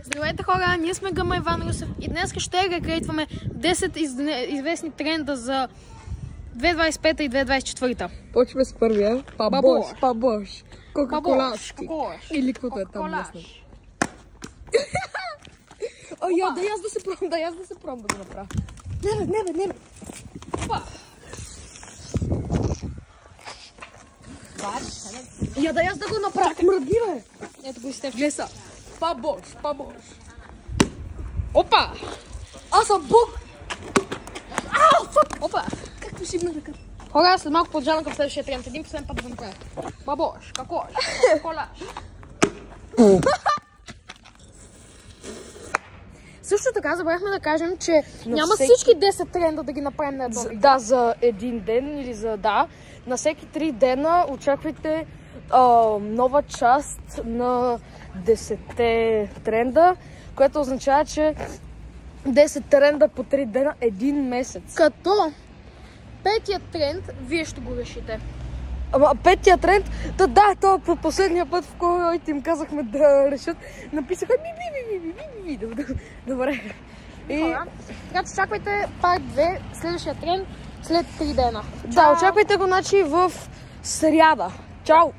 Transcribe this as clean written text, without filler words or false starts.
Здравейте хора, ние сме Гъма Иван Русев и днес ще рекрейтваме 10 известни тренда за 2025 и 2024. Почваме с първия. Пабош. Кока-колашки. Или каквото е там ясно. Да аз да се пробвам да го направя. Не бе. Да аз да го направя. Мръдни бе. Ето го изтев. Глеса. Пабош. Опа! Аз съм бог. Опа! Както шибна ръка. Хора, след малко поджавам към следващия тренд. Един последен път да го направя. Бабош, какош, колаш. Също така забравихме да кажем, че няма всички 10 тренда да ги направим на едно видео. Да, за един ден или на всеки 3 дена очаквайте нова част на 10 тренда, което означава, че 10 тренда по 3 дена един месец. Като петият тренд, вие ще го решите. Петия тренд, то по последния път, в който им казахме да решат, написаха ми. Добре. Така че очаквайте парт 2, следващия тренд, след 3 дена. Да, очаквайте го в сряда. Чао!